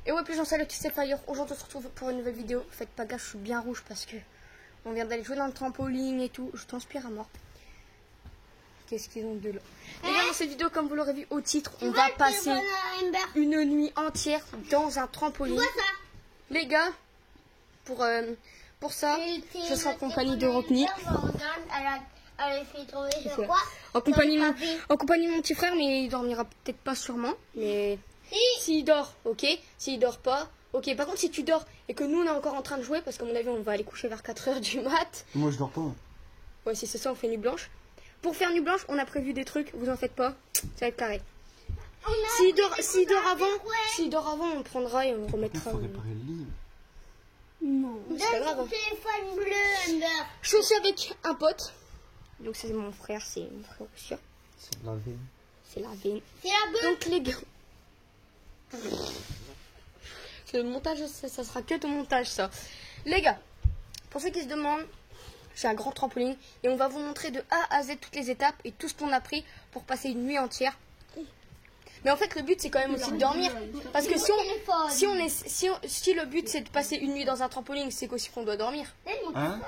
Et ouais, plus j'en salut, c'est Fire. Aujourd'hui, on se retrouve pour une nouvelle vidéo. Faites pas gaffe, je suis bien rouge parce que on vient d'aller jouer dans le trampoline et tout. Je transpire à mort. Qu'est-ce qu'ils ont de là? Les gars, dans cette vidéo, comme vous l'aurez vu au titre, on va passer une nuit entière dans un trampoline. Les gars, pour ça, je serai en compagnie de Rockney. En compagnie de mon petit frère, mais il dormira peut-être pas sûrement. Mais s'il dort, ok. S'il dort pas, ok. Par contre, si tu dors et que nous on est encore en train de jouer, parce qu'à mon avis on va aller coucher vers 4 h du mat. Moi je dors pas. Ouais, si c'est ça, on fait nuit blanche. Pour faire nuit blanche, on a prévu des trucs, vous en faites pas, ça va être carré. S'il dort avant, on prendra et on remettra. Il faut réparer le lit. Non, c'est pas grave. Je suis aussi avec un pote. Donc c'est mon frère, c'est mon frère aussi. C'est la veine. C'est la veine. Donc les gars. Le montage, ça sera que de montage ça. Les gars, pour ceux qui se demandent, c'est un grand trampoline et on va vous montrer de A à Z toutes les étapes et tout ce qu'on a pris pour passer une nuit entière. Mais en fait le but c'est quand même aussi de dormir. Parce que si le but c'est de passer une nuit dans un trampoline, c'est qu'aussi qu'on doit dormir. Hein?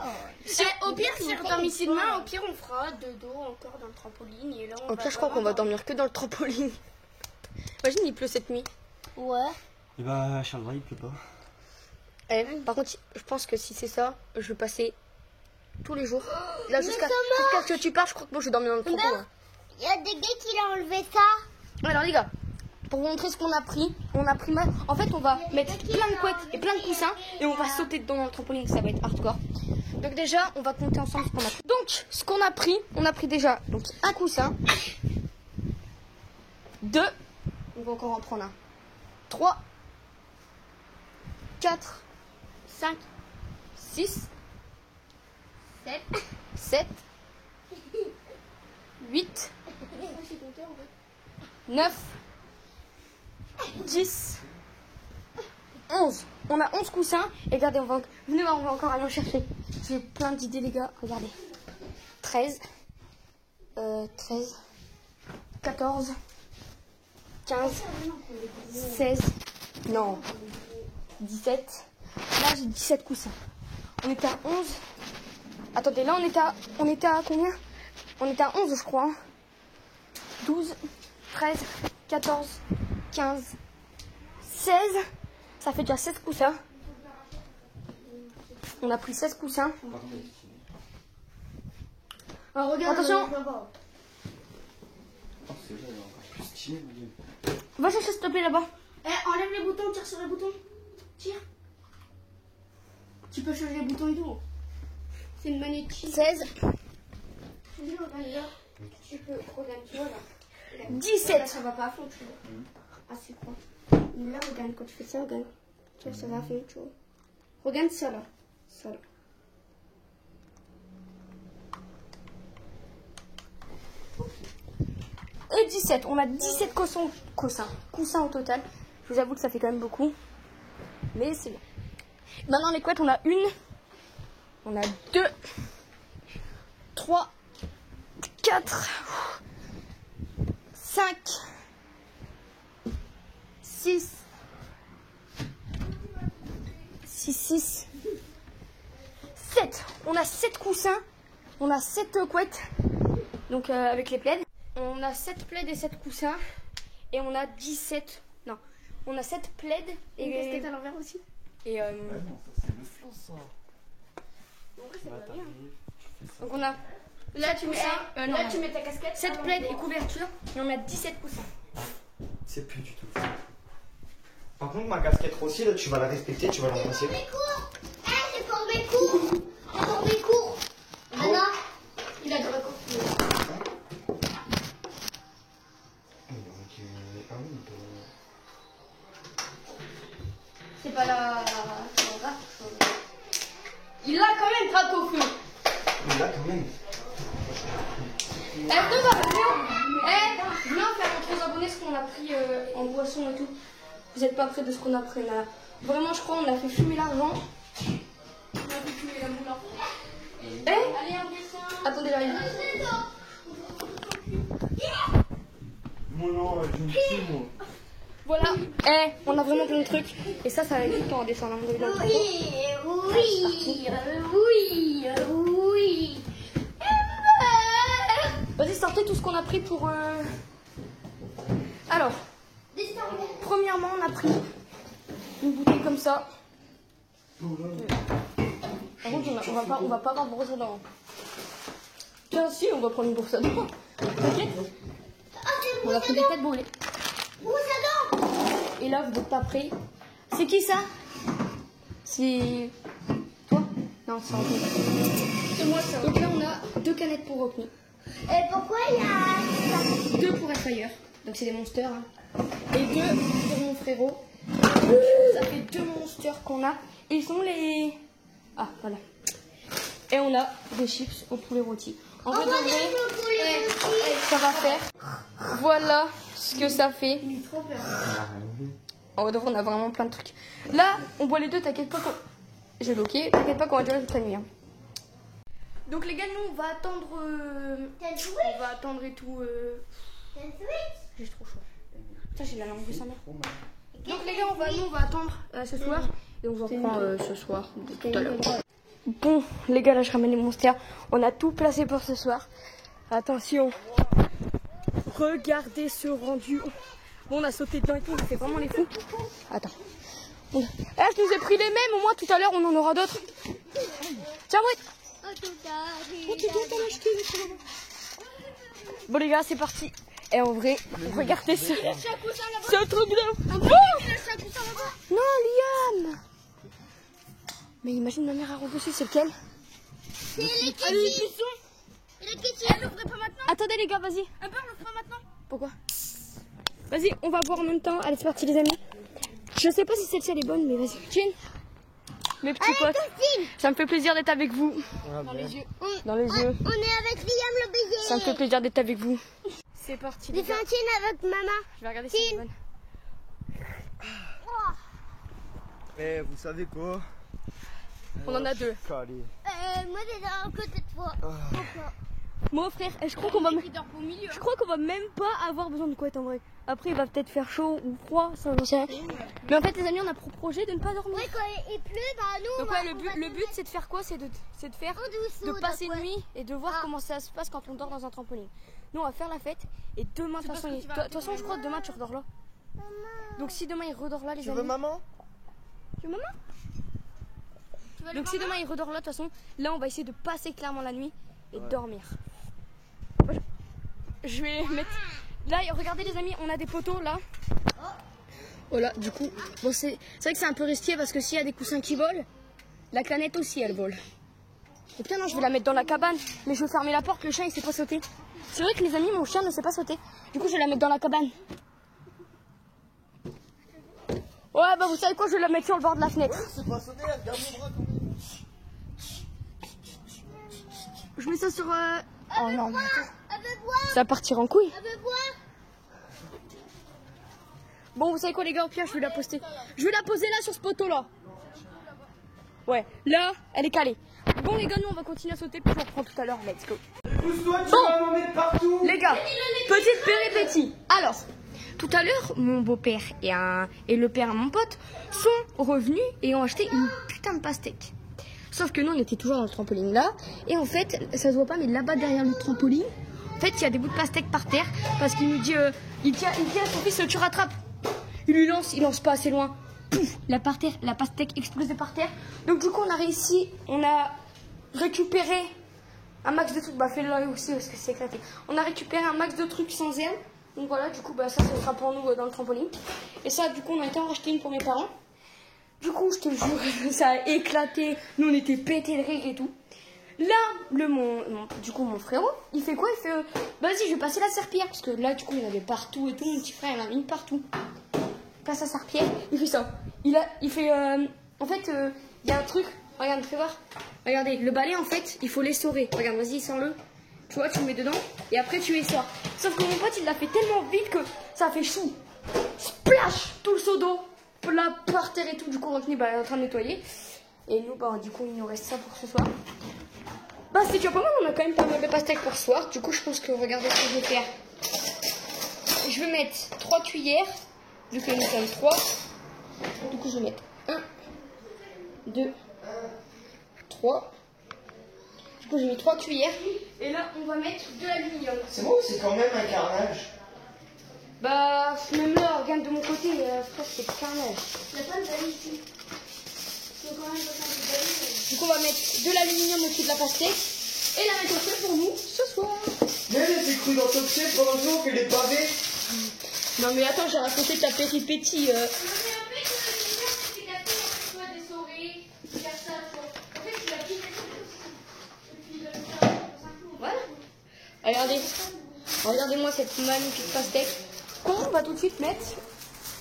Au pire si on dorme ici demain, au pire on fera de dos encore dans le trampoline. Et là, au pire je crois qu'on va dormir que dans le trampoline. Imagine il pleut cette nuit. Ouais. Et bah Charles il pleut pas. Par contre je pense que si c'est ça, je vais passer tous les jours. Là jusqu'à ce que tu pars, je crois que moi je vais dormir dans le trampoline. Il y a des gars qui l'ont enlevé ça. Alors les gars, pour vous montrer ce qu'on a pris, en fait on va mettre plein de couettes et plein de coussins et on va sauter dedans dans le trampoline, ça va être hardcore. Donc déjà, on va compter ensemble ce qu'on a pris. Donc, ce qu'on a pris, on a pris déjà donc un coussin, 2, on va encore en prendre un, 3, 4, 5, 6, 7, 8, 9, 10, 11. On a 11 coussins. Et regardez, on va encore aller en chercher. J'ai plein d'idées, les gars. Regardez. 13, 14, 15, 16, non, 17. Là, j'ai 17 coussins. On était à 11. Attendez, là, on était à combien? On était à 11, je crois. 12, 13, 14, 15, 16. Ça fait déjà 16 coussins. On a pris 16 coussins. Alors, regarde, attention. Va chercher s'il te plaît là-bas. Enlève les boutons, tire sur les boutons. Tire. Tu peux changer les boutons et tout. C'est une manette. 16. Tu peux, regarde, tu vois là. 17. Là, ça va pas à fond, tu vois. Ah, c'est quoi? Là, regarde, quand tu fais ça, regarde. Tu vois, ça va à fond, tu vois. Regarde ça là. Ça là. Et 17. On a 17 coussins au total. Je vous avoue que ça fait quand même beaucoup. Mais c'est bon. Maintenant, les couettes, on a une. On a 2. 3. 4. 5, 6, 7. On a 7 coussins, on a 7 couettes, donc avec les plaids. On a 7 plaids et 7 coussins, et on a 17, non, on a 7 plaids et... Une casquette à l'envers aussi. Et non, c'est le flanc ça. Donc on a... Là tu mets là tu mets ta casquette, 7 plaids et couverture, et on a 17 coussins. C'est plus du tout ça. Par contre ma casquette aussi là tu vas la respecter, tu vas l'embrasser. J'ai pour mes cours. Pour mes cours. Anna, Il a de recours. C'est pas la... Il a quand même Dracofeu. Il a quand même. Viens faire entre les abonnés ce qu'on a pris en boisson et tout. Vous n'êtes pas près de ce qu'on a pris là. Vraiment, je crois on a fait fumer l'argent. On a fait fumer la moula. Allez, un dessin. Attendez, j'arrive. Moi non, je me suis moi. Voilà. On a vraiment plein de trucs. Et ça va être tout le temps à descendre. Oui. Vas-y, sortez tout ce qu'on a pris pour... Alors, premièrement, on a pris une bouteille comme ça. Par contre, on va pas avoir de brosse à dents. Tiens, si, on va prendre une brosse à dents. T'inquiète. On a pris des têtes brûlées. Et là, vous n'êtes pas prêts. C'est qui ça? C'est toi? Non, c'est Anthony. C'est moi ça. Donc là, on a 2 canettes pour Rockney. Et pourquoi il y a 2 pour Fire. Donc c'est des monsters. Hein. Et 2 pour mon frérot. Ça fait 2 monsters qu'on a. Et ils sont les... Ah, voilà. Et on a des chips au poulet rôti. En fait, ça va faire. Voilà ce que ça fait. En vrai, on a vraiment plein de trucs. Là, on boit les 2, t'inquiète pas qu'on... J'ai bloqué, t'inquiète pas qu'on va durer toute la nuit. Hein. Donc les gars, nous, on va attendre... On va attendre et tout... J'ai trop chaud. Putain, j'ai la langue de sa mère. Donc les gars, nous, on va attendre ce soir. Et on vous reprend ce soir, tout à l'heure. Bon, les gars, là, je ramène les monsters. On a tout placé pour ce soir. Attention. Regardez ce rendu. Bon, on a sauté dedans et tout, on fait vraiment les fous. Attends. Je nous ai pris les mêmes, au moins tout à l'heure, on en aura d'autres. Tiens, ouais. Bon, les gars, c'est parti. Et en vrai, regardez ce truc de... Non, Liam. Mais imagine ma mère a repoussé, c'est lequel? C'est les cuissons. Elle l'ouvrait pas maintenant. Attendez les gars, vas-y. Un peu, on le fera maintenant. Pourquoi? Vas-y, on va boire en même temps. Allez, c'est parti les amis. Je sais pas si celle-ci elle est bonne, mais vas-y. Chin. Mes petits potes, ça me fait plaisir d'être avec vous. Dans les yeux. Dans les yeux. On est avec Liam le bélier. Ça me fait plaisir d'être avec vous. C'est parti. J'ai fait un chin avec maman. Je vais regarder si c'est bonne. Eh, vous savez quoi? On en a 2. Moi déjà un côté de toi. Moi frère, je crois qu'on va même pas avoir besoin de couette en vrai. Après il va peut-être faire chaud ou froid, ça j'en sais rien. Mais en fait les amis, on a pour projet de ne pas dormir. Ouais, quand il pleut, bah nous. Donc ouais, le but c'est de faire quoi? C'est de faire de passer une nuit et de voir comment ça se passe quand on dort dans un trampoline. Nous on va faire la fête et demain de toute façon je crois que demain tu redors là. Donc si demain il redort là les amis. Tu veux maman? Tu veux maman? Donc si demain il redort là de toute façon, là on va essayer de passer clairement la nuit et dormir. Je vais mettre... Là, regardez les amis, on a des poteaux là. Voilà, du coup, bon, c'est vrai que c'est un peu risqué parce que s'il y a des coussins qui volent, la canette aussi elle vole. Et puis non, je vais la mettre dans la cabane, mais je vais fermer la porte, le chien il sait pas sauter. C'est vrai que les amis, mon chien ne sait pas sauter. Du coup, je vais la mettre dans la cabane. Ouais, bah vous savez quoi, je vais la mettre sur le bord de la fenêtre. C'est pas sauter, regarde mon bras comme... Je mets ça sur... Oh non, mais attends. Elle veut boire. Ça va partir en couille. Elle veut boire. Bon, vous savez quoi les gars, au pire, je vais la poster. Je vais la poser là sur ce poteau là. Ouais, là, elle est calée. Bon les gars, nous on va continuer à sauter, puis on reprend tout à l'heure. Let's go. Pousse-toi, tu vas m'en mettre partout. Les gars, petite péripétie. Alors, tout à l'heure, mon beau-père et le père à mon pote sont revenus et ont acheté une putain de pastèque. Sauf que nous, on était toujours dans le trampoline là. Et en fait, ça se voit pas, mais là-bas derrière le trampoline, en fait, il y a des bouts de pastèque par terre. Parce qu'il nous dit, il dit à son fils, tu rattrapes. Il lance pas assez loin. Pouf, la pastèque explosée par terre. Donc du coup, on a récupéré un max de trucs. Bah, fais-le aussi parce que c'est éclaté. On a récupéré un max de trucs sans aile. Donc voilà, du coup, bah, ça sera pour nous dans le trampoline. Et ça, du coup, on a été en racheter une pour mes parents. Du coup, je te jure, ça a éclaté. Nous, on était pétés de rire et tout. Là, du coup, mon frérot, il fait quoi? Il fait, vas-y, je vais passer la serpillière. Parce que là, du coup, il y en avait partout et tout. Mon petit frère, il en a mis partout. Il passe la serpillière, il fait ça. Il fait, en fait, il y a un truc. Regarde, fais voir. Regardez, le balai, en fait, il faut l'essorer. Regarde, vas-y, sors-le. Tu vois, tu le mets dedans. Et après, tu essores. Sauf que mon pote, il l'a fait tellement vite que ça a fait chou. Splash! Tout le seau d'eau. Là, par terre et tout. Du coup, Rockney, bah, est en train de nettoyer. Et nous, bah, du coup, il nous reste ça pour ce soir. Bah, c'est déjà pas mal. On a quand même pas mal de pastèques pour ce soir. Du coup, je pense que regardez ce que je vais faire. Je vais mettre 3 cuillères. Du coup, il nous fait 3. Du coup, je vais mettre 1, 2, 3. Du coup, j'ai mis 3 cuillères. Et là, on va mettre de l'aluminium. C'est bon, c'est quand même un carnage. Bah, même là, regarde de mon côté, frère, c'est carnage. Il n'y a pas de vanille ici. Du coup, on va mettre de l'aluminium au-dessus de la pastèque et la mettre au feu pour nous ce soir. Mais elle s'est crue dans ton pied pendant que on fait les pavés. Non, mais attends, j'ai raconté ta péripétie. Non, mais après, tu vas dire, c'est qu'après, on fait des souris, faire ça, tu vois. En fait, tu l'as pris et puis ça, Voilà. Regardez-moi cette magnifique pastèque qu'on va tout de suite mettre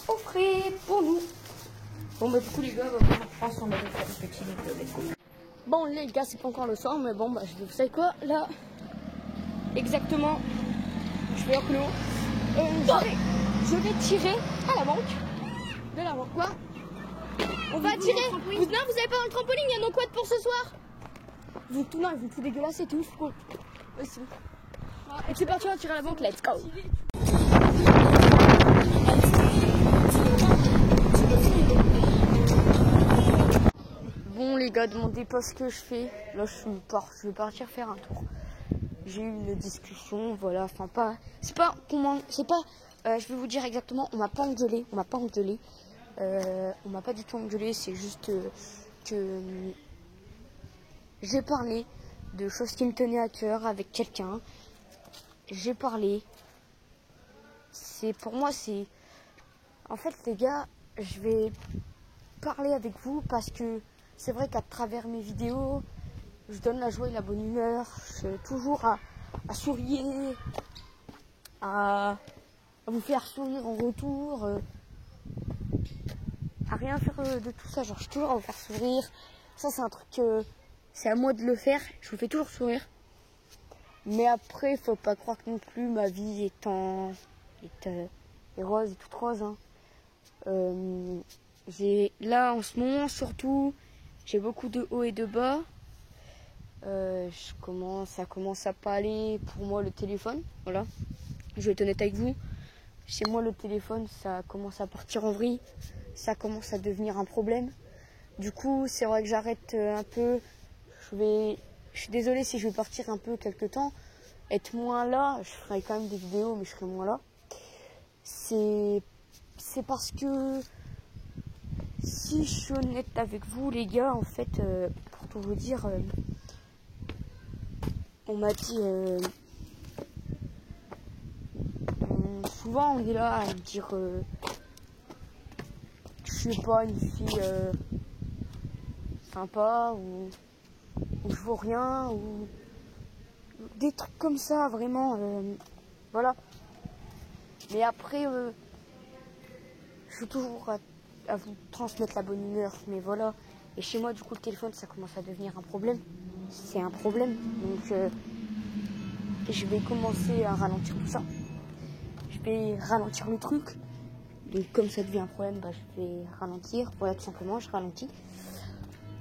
au frais pour nous. Bon, bah, du coup, les gars, on va faire des petits livres. Bon, les gars, c'est pas encore le soir, mais bon, bah, vous savez quoi, là, exactement, je vais au clos. Je vais tirer à la banque. De l'argent. Quoi? On va tirer. Non, vous avez pas un trampoline, il y a nos quads pour ce soir. Ils vont tout dégueulasser, tout ouf. Aussi. Et c'est parti, on va tirer à la banque, let's go. Bon les gars, demandez pas ce que je fais. Là je vais partir faire un tour. J'ai eu une discussion, voilà, enfin pas. C'est pas comment. C'est pas. Je vais vous dire exactement, on m'a pas engueulé. On m'a pas engueulé. On m'a pas du tout engueulé, c'est juste que j'ai parlé de choses qui me tenaient à cœur avec quelqu'un. J'ai parlé. C'est pour moi c'est. En fait les gars, je vais parler avec vous parce que c'est vrai qu'à travers mes vidéos, je donne la joie et la bonne humeur. Je suis toujours à sourire, à vous faire sourire en retour, à rien faire de tout ça. Genre, je suis toujours à vous faire sourire. Ça, c'est un truc, c'est à moi de le faire. Je vous fais toujours sourire. Mais après, faut pas croire que non plus ma vie est rose et toute rose. Hein. Là, en ce moment, surtout, j'ai beaucoup de hauts et de bas. Ça commence à pas aller pour moi le téléphone. Voilà. Je vais être honnête avec vous. Chez moi, le téléphone, ça commence à partir en vrille. Ça commence à devenir un problème. Du coup, c'est vrai que j'arrête un peu. Je suis désolée si je vais partir un peu quelque temps. Être moins là. Je ferai quand même des vidéos, mais je serai moins là. C'est parce que si je suis honnête avec vous, les gars, en fait, pour tout vous dire, on m'a dit, souvent on est là à me dire, je suis pas une fille sympa ou je vaux rien ou des trucs comme ça, vraiment, voilà. Mais après, je suis toujours à vous transmettre la bonne humeur, mais voilà. Et chez moi, du coup, le téléphone, ça commence à devenir un problème. C'est un problème, donc je vais commencer à ralentir tout ça. Je vais ralentir le truc. Et comme ça devient un problème, bah, je vais ralentir. Voilà, tout simplement, je ralentis.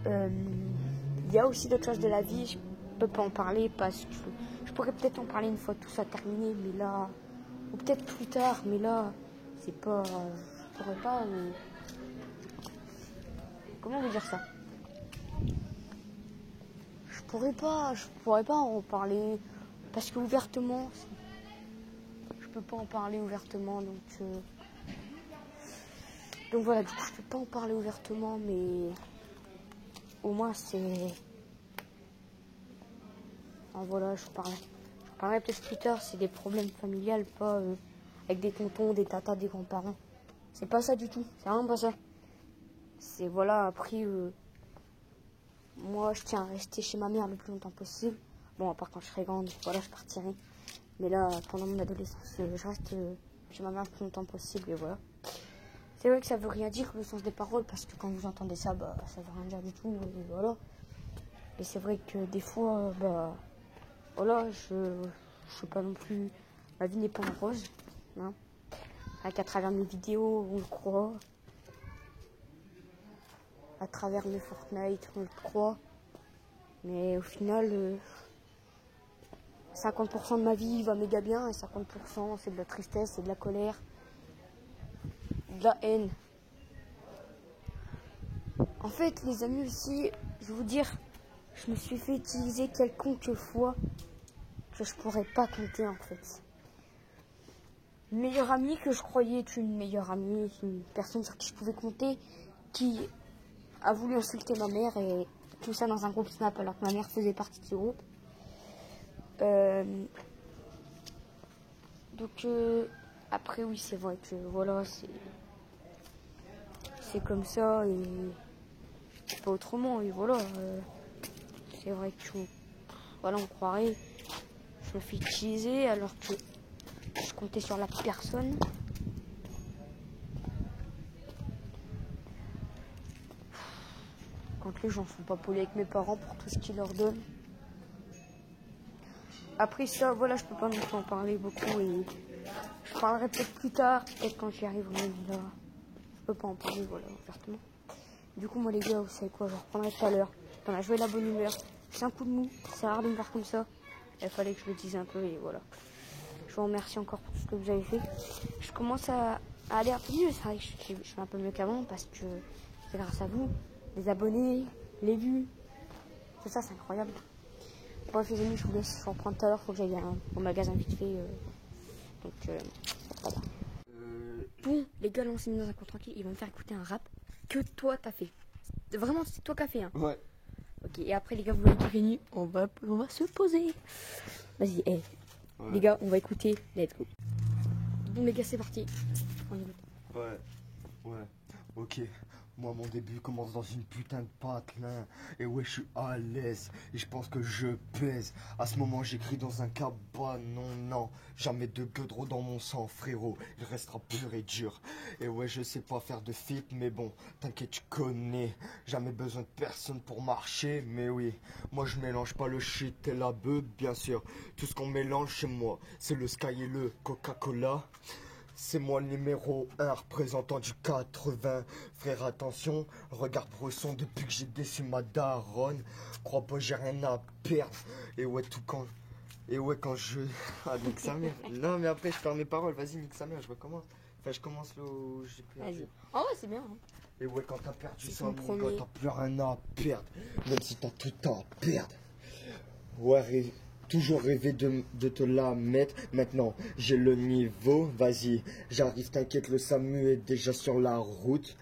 Il y a aussi d'autres choses de la vie, je peux pas en parler parce que je pourrais peut-être en parler une fois tout ça terminé, mais là, ou peut-être plus tard, mais là, c'est pas, je pourrais pas, comment vous dire ça? Je pourrais pas en parler parce que ouvertement, je peux pas en parler ouvertement, donc voilà, du coup, je peux pas en parler ouvertement, mais au moins c'est, enfin, voilà, je parlerai peut-être plus tard, c'est des problèmes familiales, pas avec des tontons, des tatas, des grands-parents. C'est pas ça du tout, c'est vraiment pas ça. C'est voilà, après, moi je tiens à rester chez ma mère le plus longtemps possible. Bon, à part quand je serai grande, voilà, je partirai. Mais là, pendant mon adolescence, je reste chez ma mère le plus longtemps possible et voilà. C'est vrai que ça veut rien dire le sens des paroles parce que quand vous entendez ça, bah ça veut rien dire du tout, et voilà. Et c'est vrai que des fois, bah voilà, je sais pas non plus, ma vie n'est pas en rose, hein. À travers mes vidéos, on le croit. À travers mes Fortnite, on le croit. Mais au final, 50% de ma vie va méga bien et 50% c'est de la tristesse, c'est de la colère. de la haine. En fait, les amis aussi, je vais vous dire, je me suis fait utiliser quelconque fois que je pourrais pas compter en fait. Une meilleure amie que je croyais être une meilleure amie, une personne sur qui je pouvais compter, qui a voulu insulter ma mère et tout ça dans un groupe Snap alors que ma mère faisait partie de ce groupe. Donc après oui c'est vrai que voilà c'est comme ça et pas autrement et voilà c'est vrai que voilà on croirait je me fais utiliser alors que je comptais sur la personne. Quand les gens sont pas polis avec mes parents pour tout ce qu'ils leur donnent. Après ça, voilà, je peux pas non plus en parler beaucoup et je parlerai peut-être plus tard, peut-être quand j'y arriverai, là. Je peux pas en parler, voilà, ouvertement. Du coup, moi les gars, vous savez quoi, je reprendrai tout à l'heure. On a joué la bonne humeur. C'est un coup de mou, c'est rare de me voir comme ça. Il fallait que je le dise un peu et voilà. Je vous remercie encore pour tout ce que vous avez fait. Je commence à aller un peu mieux, c'est vrai que je suis un peu mieux qu'avant parce que c'est grâce à vous, les abonnés, les vues. Tout ça, c'est incroyable. Bref les amis, je vous laisse, je vais reprendre tout à l'heure, faut que j'aille au magasin vite fait. Donc voilà. Bon, les gars, là on s'est mis dans un coin tranquille, ils vont me faire écouter un rap que toi t'as fait. Vraiment, c'est toi qui as fait, hein. Ouais. Ok, et après les gars, vous voyez qui finit, on va se poser. Vas-y, ouais. Les gars, on va écouter, let's go. Bon les gars, c'est parti. On écoute. Ouais, ok. Moi, mon début commence dans une putain de patelin. Et ouais, je suis à l'aise. Et je pense que je pèse. À ce moment, j'écris dans un cabanon. Non, jamais de godreau dans mon sang, frérot. Il restera pur et dur. Et ouais, je sais pas faire de fit, mais bon, t'inquiète, tu connais. Jamais besoin de personne pour marcher. Mais oui, moi, je mélange pas le shit et la beuh, bien sûr. Tout ce qu'on mélange chez moi, c'est le Sky et le Coca-Cola. C'est moi le numéro 1 représentant du 80. Frère, attention, regarde Bresson depuis que j'ai déçu ma daronne. Crois pas, j'ai rien à perdre. Et ouais, quand je... Ah, nique sa mère. Non, mais après, je perds mes paroles. Vas-y, nique sa mère, je recommence. Enfin, je commence là où j'ai perdu. Vas-y. Oh ouais, c'est bien. Hein. Et ouais, quand t'as perdu C'est ça, ton mon gars, premier. t'as plus rien à perdre. Même si t'as tout à perdre. Ouais, toujours rêvé de te la mettre. Maintenant, j'ai le niveau. Vas-y, j'arrive, t'inquiète, le SAMU est déjà sur la route.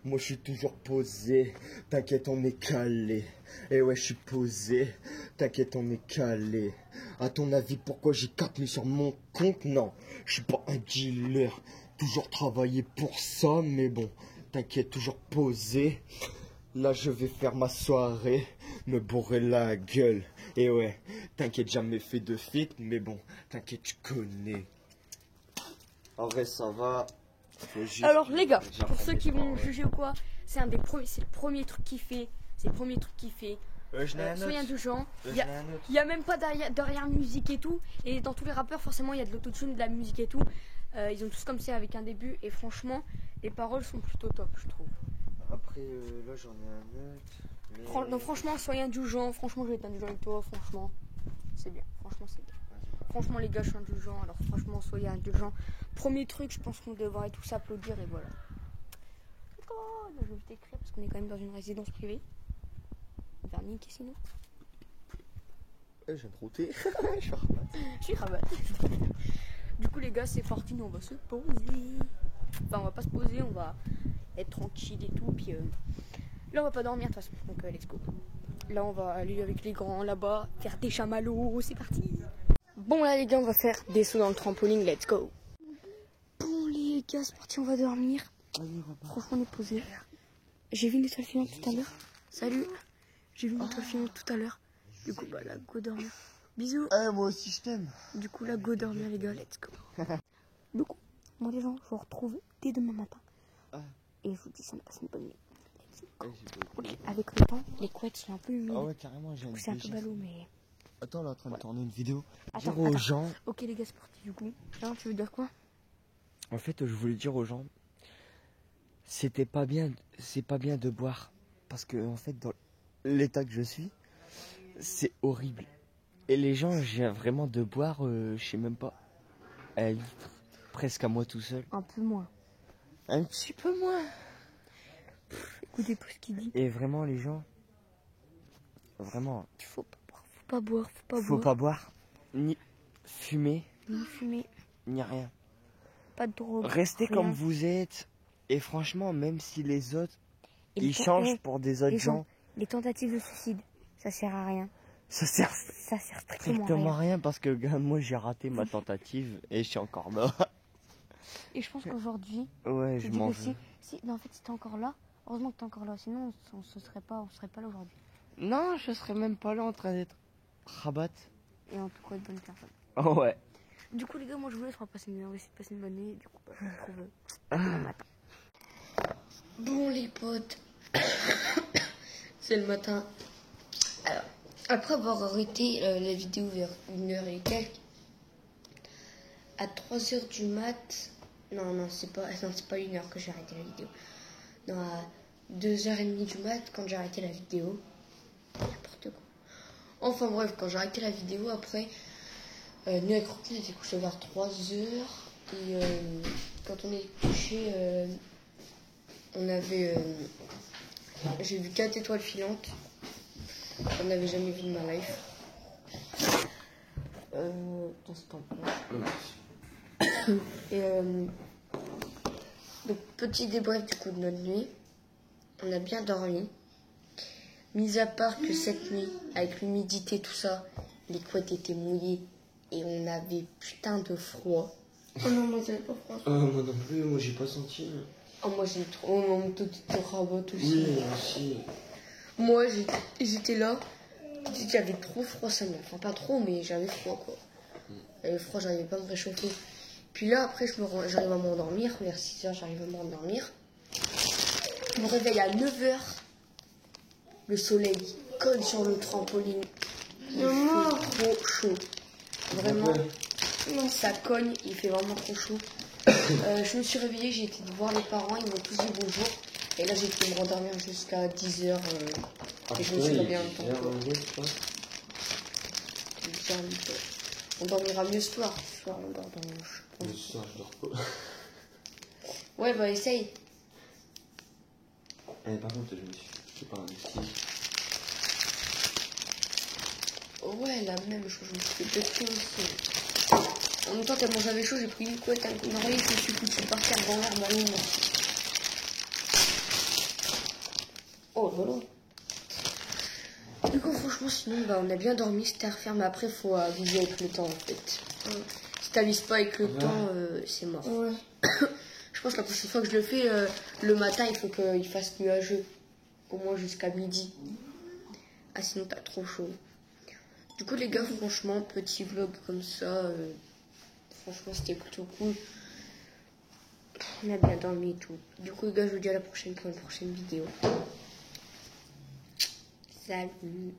Moi, je suis toujours posé. T'inquiète, on est calé. Et ouais, je suis posé. T'inquiète, on est calé. À ton avis, pourquoi j'ai 4000 sur mon compte? Non, je suis pas un dealer. Toujours travaillé pour ça, mais bon, t'inquiète, toujours posé. Là, je vais faire ma soirée, me bourrer la gueule. Et ouais, t'inquiète, jamais fait de fit, mais bon, t'inquiète, tu connais. En vrai, ça va. Alors les gars, pour ceux qui vont juger ou quoi, c'est le premier truc qu'il fait. C'est le premier truc qu'il fait. Soyez indulgents. Il y a même pas derrière musique et tout. Et dans tous les rappeurs, forcément, il y a de l'autotune, de la musique et tout. Ils ont tous comme ça avec un début. Et franchement, les paroles sont plutôt top, je trouve. Après, là, j'en ai un autre. Mais... Non, franchement, soyez indulgents. Franchement, je vais être indulgent avec toi. Franchement, c'est bien. Franchement, c'est bien. Franchement, les gars, je suis indulgent. Alors, franchement, soyez indulgents. Premier truc, je pense qu'on devrait tous applaudir et voilà. Oh, je vais vite écrire parce qu'on est quand même dans une résidence privée. Vernis, qu'est-ce sinon? Je viens de router. Je suis rabat. Du coup, les gars, c'est parti. Nous, on va se poser. Enfin, on va pas se poser. On va être tranquille et tout. Puis là, on va pas dormir de toute façon. Donc, let's go. Là, on va aller avec les grands là-bas, faire des chamallows. C'est parti. Bon, là, les gars, on va faire des sauts dans le trampoline. Let's go. Bon, les gars, c'est parti. On va dormir. Franchement, on est posé. J'ai vu une étoile filante tout à l'heure. Salut. J'ai vu une étoile filante tout à l'heure. Du coup, bah là, go dormir. Bisous. Moi aussi, je t'aime. Du coup, là, go dormir, les gars. Let's go. Du coup, moi, les gens, je vous retrouve dès demain matin. Et je vous dis, ça me passe une bonne nuit. Avec le temps, les couettes sont un peu humides. Ah ouais, carrément, j'ai C'est un peu ballot, mais... Attends, là, en train de tourner une vidéo. Attends, Dire aux gens... Ok, les gars, c'est parti, du coup. Là, tu veux dire quoi? En fait, je voulais dire aux gens... C'est pas bien de boire. Parce que, en fait, dans l'état que je suis, c'est horrible. Et les gens, j'ai vraiment de boire, je sais même pas, un litre, presque à moi tout seul. Un peu moins. Un petit peu moins. Écoutez pas ce qu'il dit. Et vraiment, les gens, vraiment, Il faut pas boire, faut pas boire, faut pas faut boire. pas boire, ni fumer, Ni fumer, ni rien. pas de drogue. Restez rien. comme vous êtes. Et franchement, même si les autres, Et ils changent pour des autres les gens, les tentatives de suicide, ça sert à rien. ça sert Ça sert strictement à strictement rien. rien parce que gars, moi j'ai raté ma tentative et je suis encore là. Et je pense qu'aujourd'hui, Ouais, je je dis m'en que veux. non, en fait, si t'es encore là, heureusement que t'es encore là. Sinon, on serait pas là aujourd'hui. Non, je serais même pas là en train d'être rabat. Et en tout cas, de bonnes personnes. Oh ouais. Du coup, les gars, moi je vous laisse, on va essayer de passer une bonne nuit. Du coup, je vous retrouve demain matin. Bon, les potes, c'est le matin. Alors, après avoir arrêté la vidéo vers 1h et quelques, à 3h du mat, non, c'est pas 1h que j'ai arrêté la vidéo. Non, à 2h30 du mat, quand j'ai arrêté la vidéo, n'importe quoi. Enfin bref, quand j'ai arrêté la vidéo, après, nous avec Rocky, on était couché vers 3h. Et quand on est couché, on avait. J'ai vu 4 étoiles filantes. On n'avait jamais vu de ma life. Dans ce temps-là. Et donc, petit débrief du coup de notre nuit. On a bien dormi. Mis à part que cette nuit, avec l'humidité, tout ça, les couettes étaient mouillées et on avait putain de froid. Oh non, moi j'avais pas froid. Moi non plus, moi j'ai pas senti. Oh, moi j'ai trop. Oh non, toi tu te rabotes aussi. Oui, aussi. Moi j'étais là, j'avais trop froid ça me. Enfin, pas trop, mais j'avais froid quoi. J'avais froid, j'arrivais pas à me réchauffer. Puis là, après, j'arrive à m'endormir. Vers 6h, j'arrive à m'endormir. Je me réveille à 9h. Le soleil colle sur le trampoline. Il fait trop chaud. Vraiment, ça cogne. Il fait vraiment trop chaud. Je me suis réveillée, j'ai été voir les parents. Ils m'ont tous dit bonjour. Et là, j'ai été me rendormir jusqu'à 10h. Et je me suis réveillée en même temps. On dormira mieux ce soir. Ce soir, on dort dans le louche. Le soir, je dors pas. Ouais, bah essaye. Par contre, je pas un ici. Ouais, la même chose, je me suis fait péter aussi. En même temps, tellement j'avais chaud, j'ai pris une couette, un oreiller, je me suis foutu par terre dans l'herbe à l'ombre. Oh, voilà. Du coup, franchement, sinon, bah, on a bien dormi, c'était à refaire, mais après, faut aviser avec le temps, en fait. Si t'avises pas avec le temps, c'est mort. Ouais. Je pense que la prochaine fois que je le fais, le matin, il faut qu'il fasse nuageux. Au moins jusqu'à midi. Ah, sinon, t'as trop chaud. Du coup, les gars, franchement, petit vlog comme ça, franchement, c'était plutôt cool. On a bien dormi et tout. Du coup, les gars, je vous dis à la prochaine pour une prochaine vidéo. Salut!